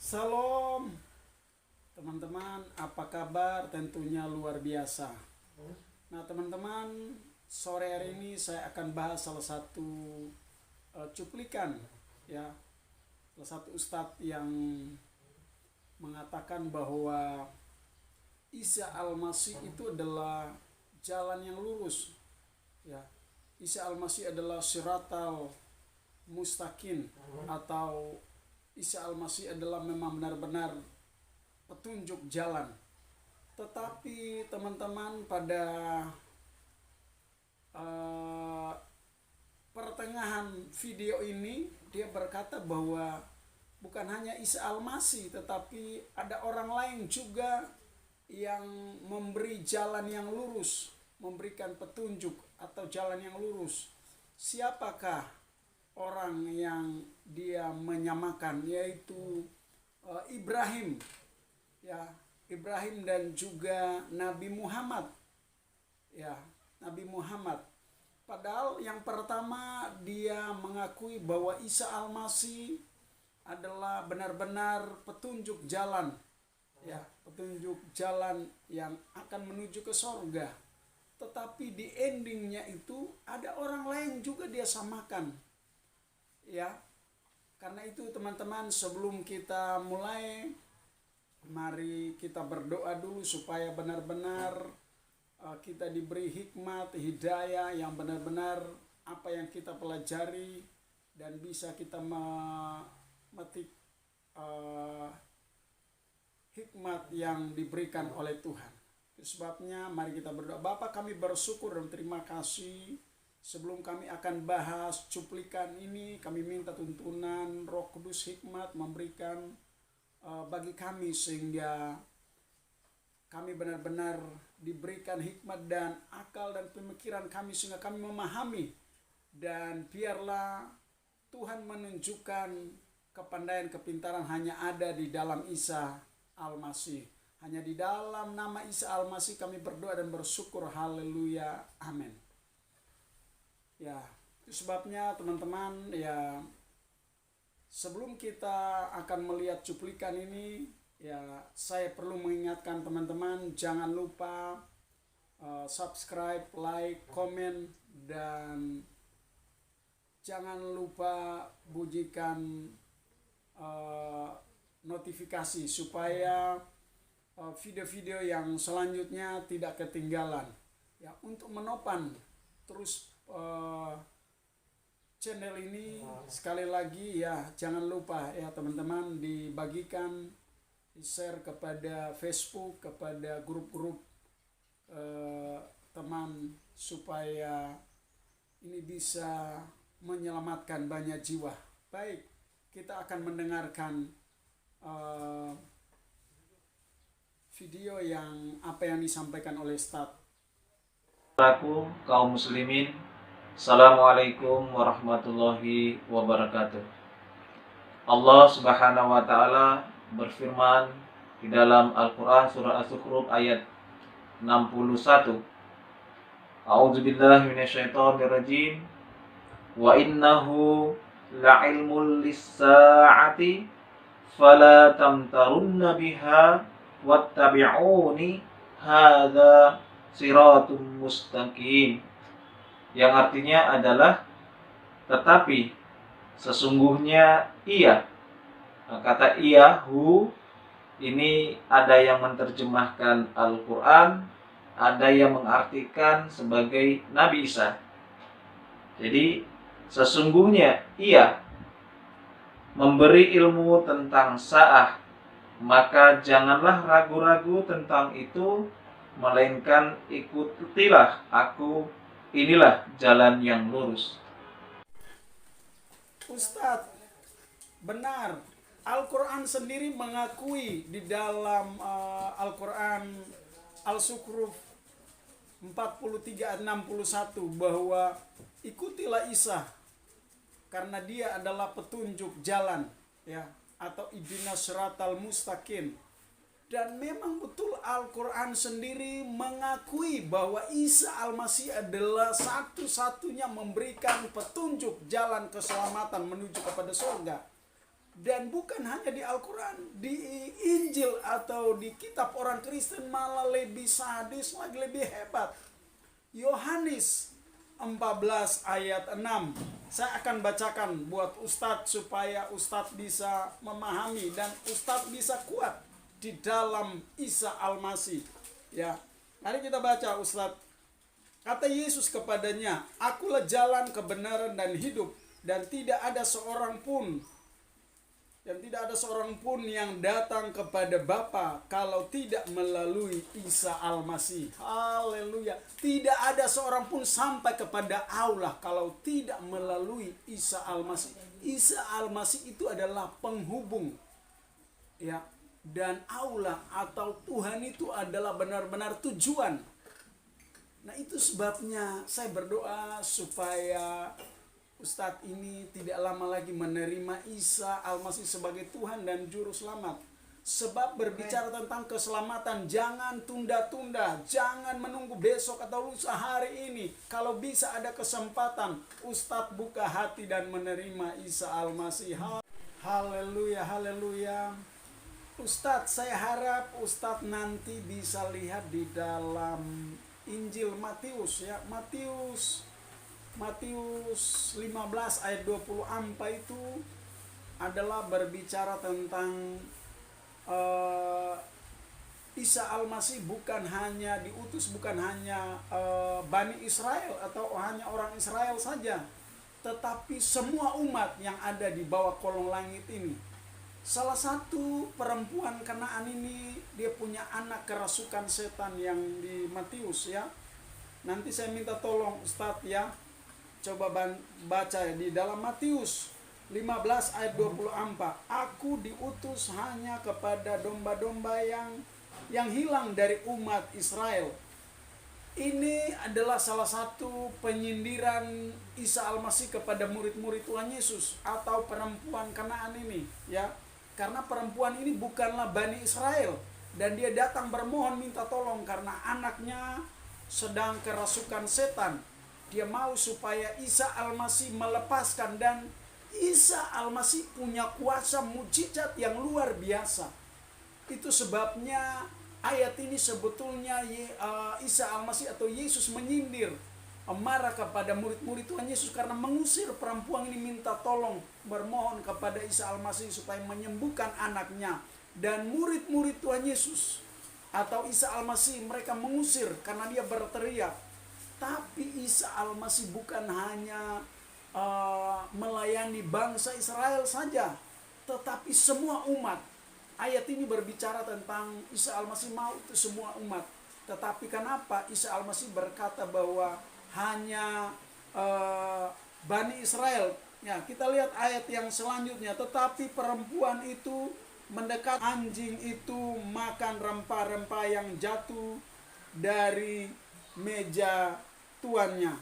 Salam teman-teman, apa kabar? Tentunya luar biasa. Nah teman-teman, sore hari ini saya akan bahas salah satu cuplikan, ya, salah satu ustadz yang mengatakan bahwa Isa Al-Masih itu adalah jalan yang lurus, ya. Isa Al-Masih adalah siratal mustaqim, atau Isa Al-Masih adalah memang benar-benar petunjuk jalan. Tetapi teman-teman, pada pertengahan video ini dia berkata bahwa bukan hanya Isa Al-Masih, tetapi ada orang lain juga yang memberi jalan yang lurus, memberikan petunjuk atau jalan yang lurus. Siapakah orang yang dia menyamakan? Yaitu Ibrahim, ya, Ibrahim dan juga Nabi Muhammad, ya, Nabi Muhammad. Padahal yang pertama dia mengakui bahwa Isa Al-Masih adalah benar-benar petunjuk jalan, ya, petunjuk jalan yang akan menuju ke sorga. Tetapi di endingnya itu ada orang lain juga dia samakan, ya. Karena itu teman-teman, sebelum kita mulai, mari kita berdoa dulu supaya benar-benar kita diberi hikmat, hidayah yang benar-benar apa yang kita pelajari dan bisa kita memetik hikmat yang diberikan oleh Tuhan. Sebabnya mari kita berdoa. Bapa, kami bersyukur dan terima kasih. Sebelum kami akan bahas cuplikan ini, kami minta tuntunan Roh Kudus hikmat memberikan bagi kami, sehingga kami benar-benar diberikan hikmat dan akal dan pemikiran kami, sehingga kami memahami. Dan biarlah Tuhan menunjukkan kepandaian, kepintaran hanya ada di dalam Isa Al-Masih. Hanya di dalam nama Isa Al-Masih kami berdoa dan bersyukur. Haleluya, amin. Ya, itu sebabnya teman-teman, ya, sebelum kita akan melihat cuplikan ini, ya, saya perlu mengingatkan teman-teman, jangan lupa subscribe, like, komen, dan jangan lupa bunyikan notifikasi supaya video-video yang selanjutnya tidak ketinggalan, ya, untuk menopang terus channel ini. Sekali lagi, ya, jangan lupa, ya teman-teman, dibagikan, di-share kepada Facebook, kepada grup-grup teman, supaya ini bisa menyelamatkan banyak jiwa. Baik, kita akan mendengarkan video yang apa yang disampaikan oleh Ustadz. Kaum muslimin, Assalamualaikum warahmatullahi wabarakatuh. Allah Subhanahu wa taala berfirman di dalam Al-Qur'an surah As-Zukhruf ayat 61. A'udzubillahi minasyaitonirrajim. Wa innahu la'ilmul lis-sa'ati fala tamtarunna biha wattabi'uni hadza siratum mustaqim, yang artinya adalah tetapi sesungguhnya ia. Kata iahu ini ada yang menerjemahkan Al-Quran, ada yang mengartikan sebagai Nabi Isa. Jadi sesungguhnya ia memberi ilmu tentang sa'ah, maka janganlah ragu-ragu tentang itu, melainkan ikutilah aku, inilah jalan yang lurus. Ustadz, benar, Al-Quran sendiri mengakui di dalam Al-Quran Al-Zukhruf 43 ayat 61 bahwa ikutilah Isa karena dia adalah petunjuk jalan, ya, atau ihdinas siratal mustaqim. Dan memang betul Al-Quran sendiri mengakui bahwa Isa Al-Masih adalah satu-satunya memberikan petunjuk jalan keselamatan menuju kepada surga. Dan bukan hanya di Al-Quran, di Injil atau di kitab orang Kristen malah lebih sadis lagi, lebih hebat. Yohanes 14 ayat 6. Saya akan bacakan buat Ustadz supaya Ustadz bisa memahami dan Ustadz bisa kuat di dalam Isa Al-Masih. Ya, mari kita baca Ustadz. Kata Yesus kepadanya, "Akulah jalan, kebenaran dan hidup, dan tidak ada seorang pun yang datang kepada Bapa kalau tidak melalui Isa Al-Masih." Haleluya. Tidak ada seorang pun sampai kepada Allah kalau tidak melalui Isa Al-Masih. Isa Al-Masih itu adalah penghubung. Ya, dan Allah atau Tuhan itu adalah benar-benar tujuan. Nah, itu sebabnya saya berdoa supaya Ustadz ini tidak lama lagi menerima Isa Al-Masih sebagai Tuhan dan Juru Selamat. Sebab berbicara tentang keselamatan, jangan tunda-tunda, jangan menunggu besok atau lusa, hari ini. Kalau bisa ada kesempatan, Ustadz buka hati dan menerima Isa Al-Masih. Haleluya, haleluya. Ustadz, saya harap Ustadz nanti bisa lihat di dalam Injil Matius, ya, Matius 15 ayat 24 itu adalah berbicara tentang Isa Al-Masih bukan hanya diutus, bukan hanya Bani Israel atau hanya orang Israel saja, tetapi semua umat yang ada di bawah kolong langit ini. Salah satu perempuan Kanaan ini, dia punya anak kerasukan setan yang di Matius, ya. Nanti saya minta tolong Ustadz, ya. Coba baca di dalam Matius 15 ayat 24. "Aku diutus hanya kepada domba-domba yang hilang dari umat Israel." Ini adalah salah satu penyindiran Isa Al-Masih kepada murid-murid Tuhan Yesus atau perempuan Kanaan ini, ya. Karena perempuan ini bukanlah Bani Israel dan dia datang bermohon minta tolong karena anaknya sedang kerasukan setan. Dia mau supaya Isa Al-Masih melepaskan, dan Isa Al-Masih punya kuasa mujizat yang luar biasa. Itu sebabnya ayat ini sebetulnya Isa Al-Masih atau Yesus menyindir, marah kepada murid-murid Tuhan Yesus karena mengusir perempuan ini, minta tolong, bermohon kepada Isa Al-Masih supaya menyembuhkan anaknya. Dan murid-murid Tuhan Yesus atau Isa Al-Masih mereka mengusir karena dia berteriak. Tapi Isa Al-Masih bukan hanya melayani bangsa Israel saja, tetapi semua umat. Ayat ini berbicara tentang Isa Al-Masih mau itu semua umat. Tetapi kenapa Isa Al-Masih berkata bahwa hanya Bani Israel? Ya, kita lihat ayat yang selanjutnya. "Tetapi perempuan itu mendekat, anjing itu makan rempah-rempah yang jatuh dari meja tuannya."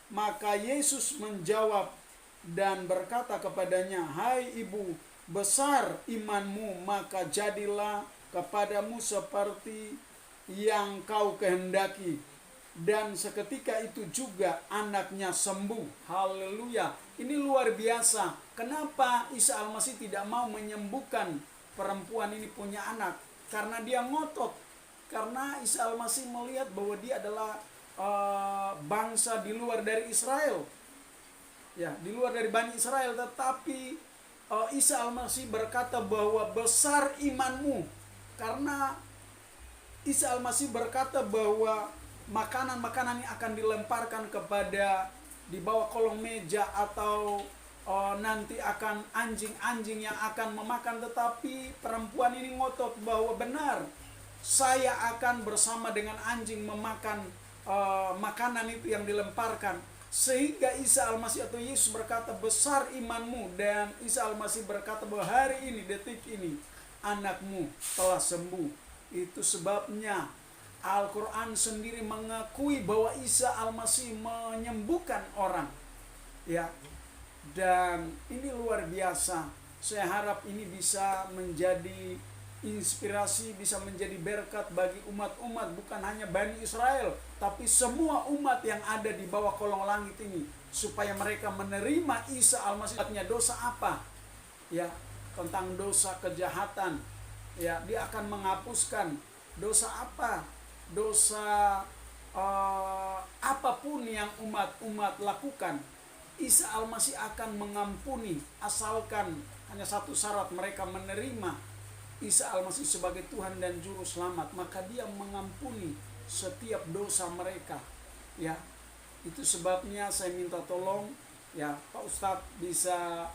Maka Yesus menjawab dan berkata kepadanya, "Hai ibu, besar imanmu, maka jadilah kepadamu seperti yang kau kehendaki." Dan seketika itu juga anaknya sembuh. Haleluya. Ini luar biasa. Kenapa Isa Al-Masih tidak mau menyembuhkan perempuan ini punya anak? Karena dia ngotot. Karena Isa Al-Masih melihat bahwa dia adalah bangsa di luar dari Israel, ya, di luar dari Bani Israel. Tetapi Isa Al-Masih berkata bahwa besar imanmu, karena Isa Al-Masih berkata bahwa makanan-makanan yang akan dilemparkan kepada di bawah kolong meja atau nanti akan anjing-anjing yang akan memakan. Tetapi perempuan ini ngotot bahwa benar, saya akan bersama dengan anjing memakan makanan itu yang dilemparkan. Sehingga Isa Al-Masih atau Yesus berkata, "Besar imanmu." Dan Isa Al-Masih berkata bahwa hari ini, detik ini, anakmu telah sembuh. Itu sebabnya Al-Quran sendiri mengakui bahwa Isa Al-Masih menyembuhkan orang, ya. Dan ini luar biasa. Saya harap ini bisa menjadi inspirasi, bisa menjadi berkat bagi umat-umat, bukan hanya Bani Israel, tapi semua umat yang ada di bawah kolong langit ini, supaya mereka menerima Isa Al-Masih. Dosa apa? ya, tentang dosa kejahatan. Ya, dia akan menghapuskan dosa apa? Dosa apapun yang umat lakukan. Isa Al-Masih akan mengampuni, asalkan hanya satu syarat, mereka menerima Isa Al-Masih sebagai Tuhan dan Juru Selamat, maka dia mengampuni setiap dosa mereka. Ya, itu sebabnya saya minta tolong ya Pak Ustadz bisa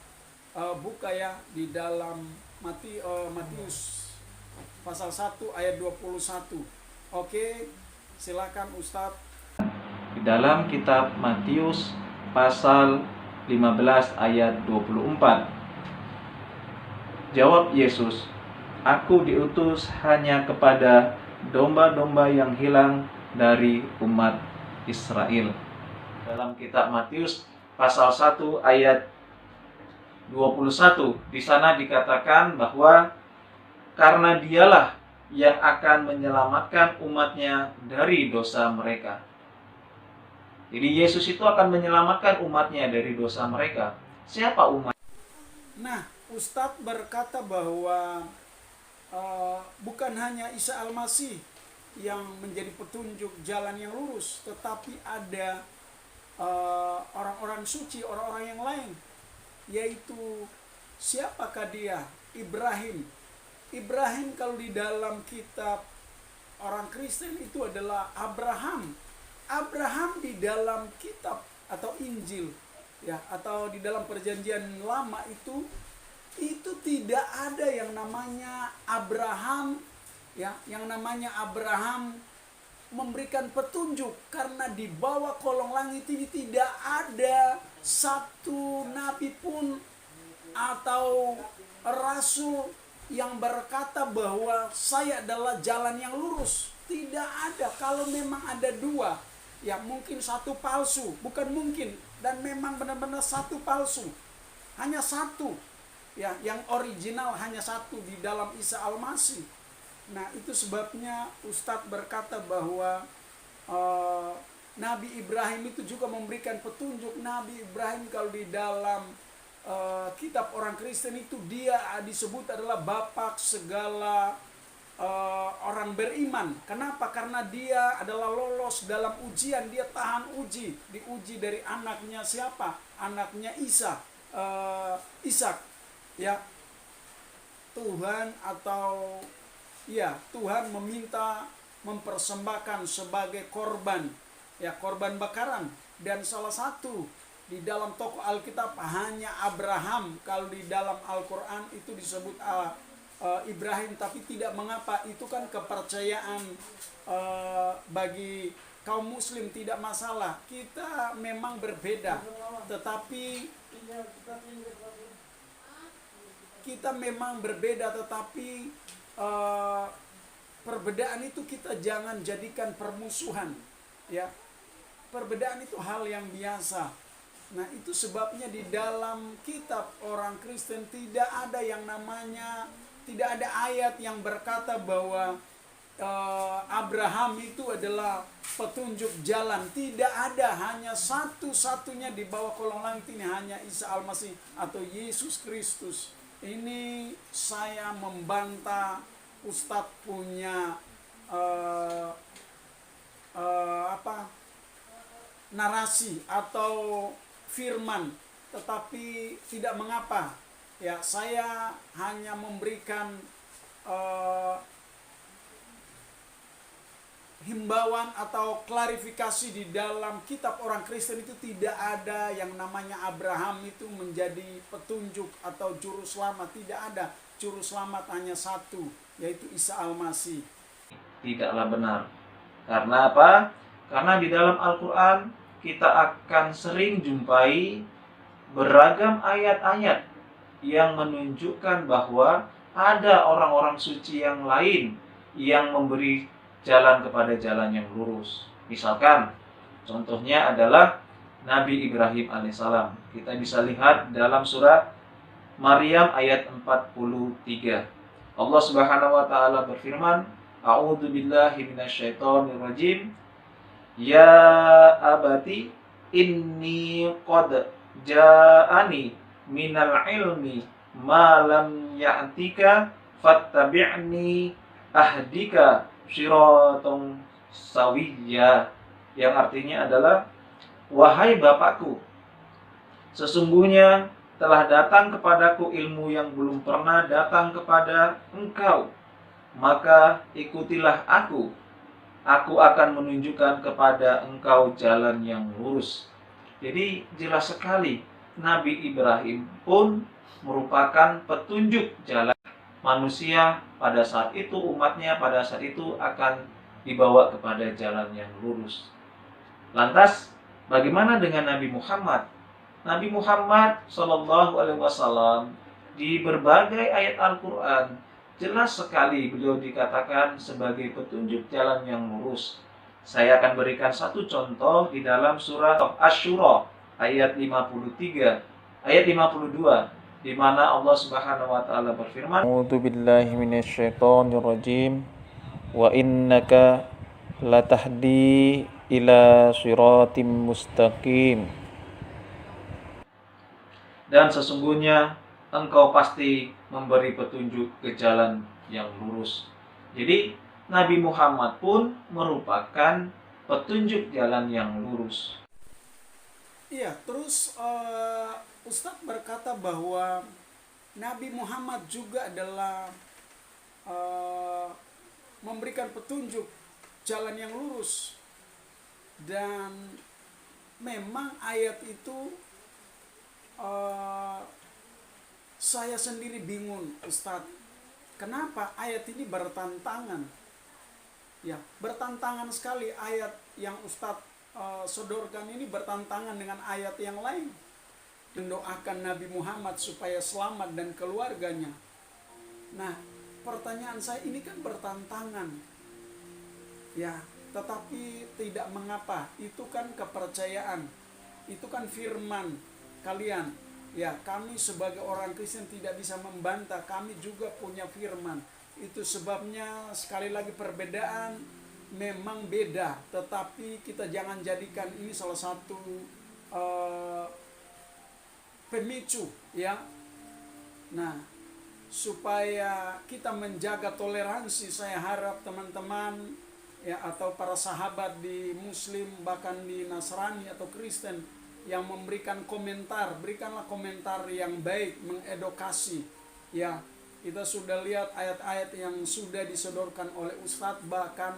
buka ya di dalam Matius pasal 1 ayat 21. Oke, silakan Ustadz. Di dalam kitab Matius pasal 15 ayat 24. Jawab Yesus, "Aku diutus hanya kepada domba-domba yang hilang dari umat Israel." Dalam kitab Matius pasal 1 ayat 21, di sana dikatakan bahwa karena dialah yang akan menyelamatkan umatnya dari dosa mereka. Jadi Yesus itu akan menyelamatkan umatnya dari dosa mereka. Siapa umat? Nah, Ustadz berkata bahwa bukan hanya Isa Al-Masih yang menjadi petunjuk jalan yang lurus, tetapi ada orang-orang suci, orang-orang yang lain, yaitu siapakah dia? Ibrahim. Ibrahim kalau di dalam kitab orang Kristen itu adalah Abraham. Abraham di dalam kitab atau Injil ya, atau di dalam perjanjian lama itu tidak ada yang namanya Abraham ya, yang namanya Abraham memberikan petunjuk, karena di bawah kolong langit ini tidak ada satu nabi pun atau rasul yang berkata bahwa saya adalah jalan yang lurus. Tidak ada. Kalau memang ada dua, ya mungkin satu palsu, bukan mungkin, dan memang benar-benar satu palsu. Hanya satu, ya, yang original hanya satu di dalam Isa Al-Masih. Nah, itu sebabnya Ustadz berkata bahwa Nabi Ibrahim itu juga memberikan petunjuk. Nabi Ibrahim kalau di dalam kitab orang Kristen itu dia disebut adalah bapak segala orang beriman. Kenapa? Karena dia adalah lolos dalam ujian, dia tahan uji, diuji dari anaknya siapa? Anaknya Ishak, ya. Tuhan meminta mempersembahkan sebagai korban, ya, korban bakaran. Dan salah satu di dalam tokoh Alkitab hanya Abraham. Kalau di dalam Al-Quran itu disebut Ibrahim, tapi tidak mengapa, itu kan kepercayaan bagi kaum muslim, tidak masalah. Kita memang berbeda, tetapi perbedaan itu kita jangan jadikan permusuhan, ya. Perbedaan itu hal yang biasa. Nah, itu sebabnya di dalam kitab orang Kristen tidak ada ayat yang berkata bahwa Abraham itu adalah petunjuk jalan. Tidak ada, hanya satu-satunya di bawah kolong langit ini hanya Isa Al-Masih atau Yesus Kristus. Ini saya membantah Ustadz punya narasi atau firman, tetapi tidak mengapa. Ya, saya hanya memberikan himbauan atau klarifikasi. Di dalam kitab orang Kristen itu tidak ada yang namanya Abraham itu menjadi petunjuk atau juru selamat. Tidak ada. Juru selamat hanya satu, yaitu Isa Al-Masih. Tidaklah benar. Karena apa? Karena di dalam Al-Quran kita akan sering jumpai beragam ayat-ayat yang menunjukkan bahwa ada orang-orang suci yang lain yang memberi jalan kepada jalan yang lurus. Misalkan, contohnya adalah Nabi Ibrahim alaihissalam. Kita bisa lihat dalam surat Maryam ayat 43. Allah Subhanahu wa taala berfirman, "A'udzu billahi minasyaitonir rajim. Ya abati inni qad ja'ani minal ilmi ma lam ya'tika fattabi'ni ahdika siraton sawiyya, yang artinya adalah, wahai Bapakku, sesungguhnya telah datang kepadaku ilmu yang belum pernah datang kepada engkau, maka ikutilah aku. Aku akan menunjukkan kepada engkau jalan yang lurus. Jadi jelas sekali Nabi Ibrahim pun merupakan petunjuk jalan manusia pada saat itu, umatnya pada saat itu akan dibawa kepada jalan yang lurus. Lantas bagaimana dengan Nabi Muhammad? Nabi Muhammad Shallallahu Alaihi Wasallam di berbagai ayat Al-Quran jelas sekali beliau dikatakan sebagai petunjuk jalan yang lurus. Saya akan berikan satu contoh di dalam surah Asy-Syura ayat 53, ayat 52, di mana Allah Subhanahu wa taala berfirman, A'udzu billahi minasyaitonir rajim. Wa innaka latahdi ila siratim mustaqim. dan sesungguhnya engkau pasti memberi petunjuk ke jalan yang lurus. Jadi Nabi Muhammad pun merupakan petunjuk jalan yang lurus. Iya, terus Ustadz berkata bahwa Nabi Muhammad juga adalah memberikan petunjuk jalan yang lurus. Dan memang ayat itu saya sendiri bingung, Ustadz. Kenapa ayat ini bertentangan? Ya, bertentangan sekali ayat yang Ustadz sodorkan ini bertentangan dengan ayat yang lain. Mendoakan Nabi Muhammad supaya selamat dan keluarganya. Nah, pertanyaan saya, ini kan bertentangan. Ya, tetapi tidak mengapa. Itu kan kepercayaan. Itu kan firman kalian. Ya, kami sebagai orang Kristen tidak bisa membantah, kami juga punya firman. Itu sebabnya sekali lagi perbedaan memang beda, tetapi kita jangan jadikan ini salah satu pemicu, ya. Nah, supaya kita menjaga toleransi, saya harap teman-teman ya atau para sahabat di Muslim, bahkan di Nasrani atau Kristen yang memberikan komentar, berikanlah komentar yang baik, mengedukasi. Ya, kita sudah lihat ayat-ayat yang sudah disodorkan oleh Ustadz, bahkan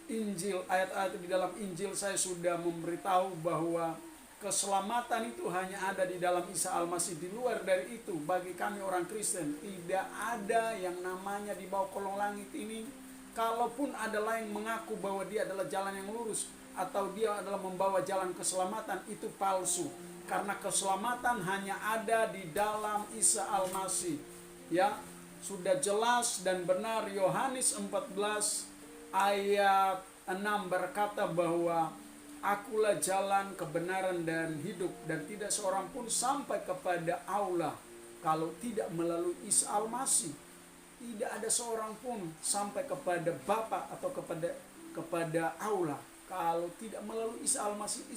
Injil, ayat-ayat di dalam Injil saya sudah memberitahu bahwa keselamatan itu hanya ada di dalam Isa Al-Masih. Di luar dari itu, bagi kami orang Kristen, tidak ada yang namanya di bawah kolong langit ini. Kalaupun ada lain mengaku bahwa dia adalah jalan yang lurus, atau dia adalah membawa jalan keselamatan, itu palsu. Karena keselamatan hanya ada di dalam Isa Al-Masih. Ya, sudah jelas dan benar Yohanes 14 ayat 6 berkata bahwa akulah jalan, kebenaran dan hidup, dan tidak seorang pun sampai kepada Allah kalau tidak melalui Isa Al-Masih. Tidak ada seorang pun sampai kepada Bapa atau kepada Allah kalau tidak melalui Isa Al-Masih.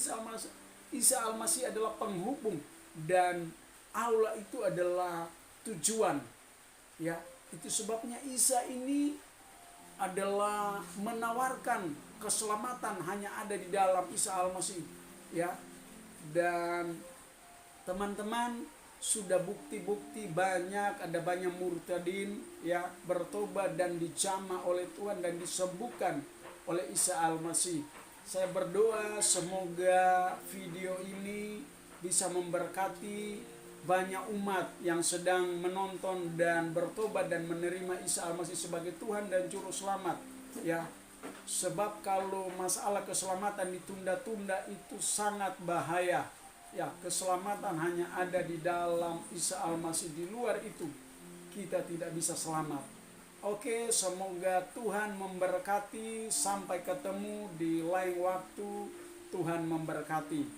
Isa Al-Masih adalah penghubung, dan Allah itu adalah tujuan. Ya, itu sebabnya Isa ini adalah menawarkan keselamatan hanya ada di dalam Isa Al-Masih. Ya. Dan teman-teman, sudah bukti-bukti banyak, ada banyak murtadin ya bertobat dan dijamah oleh Tuhan dan disembuhkan oleh Isa Al-Masih. Saya berdoa semoga video ini bisa memberkati banyak umat yang sedang menonton dan bertobat dan menerima Isa Al-Masih sebagai Tuhan dan Juru Selamat. Ya, sebab kalau masalah keselamatan ditunda-tunda itu sangat bahaya. Ya, keselamatan hanya ada di dalam Isa Al-Masih. Di luar itu kita tidak bisa selamat. Oke, semoga Tuhan memberkati. Sampai ketemu di lain waktu. Tuhan memberkati.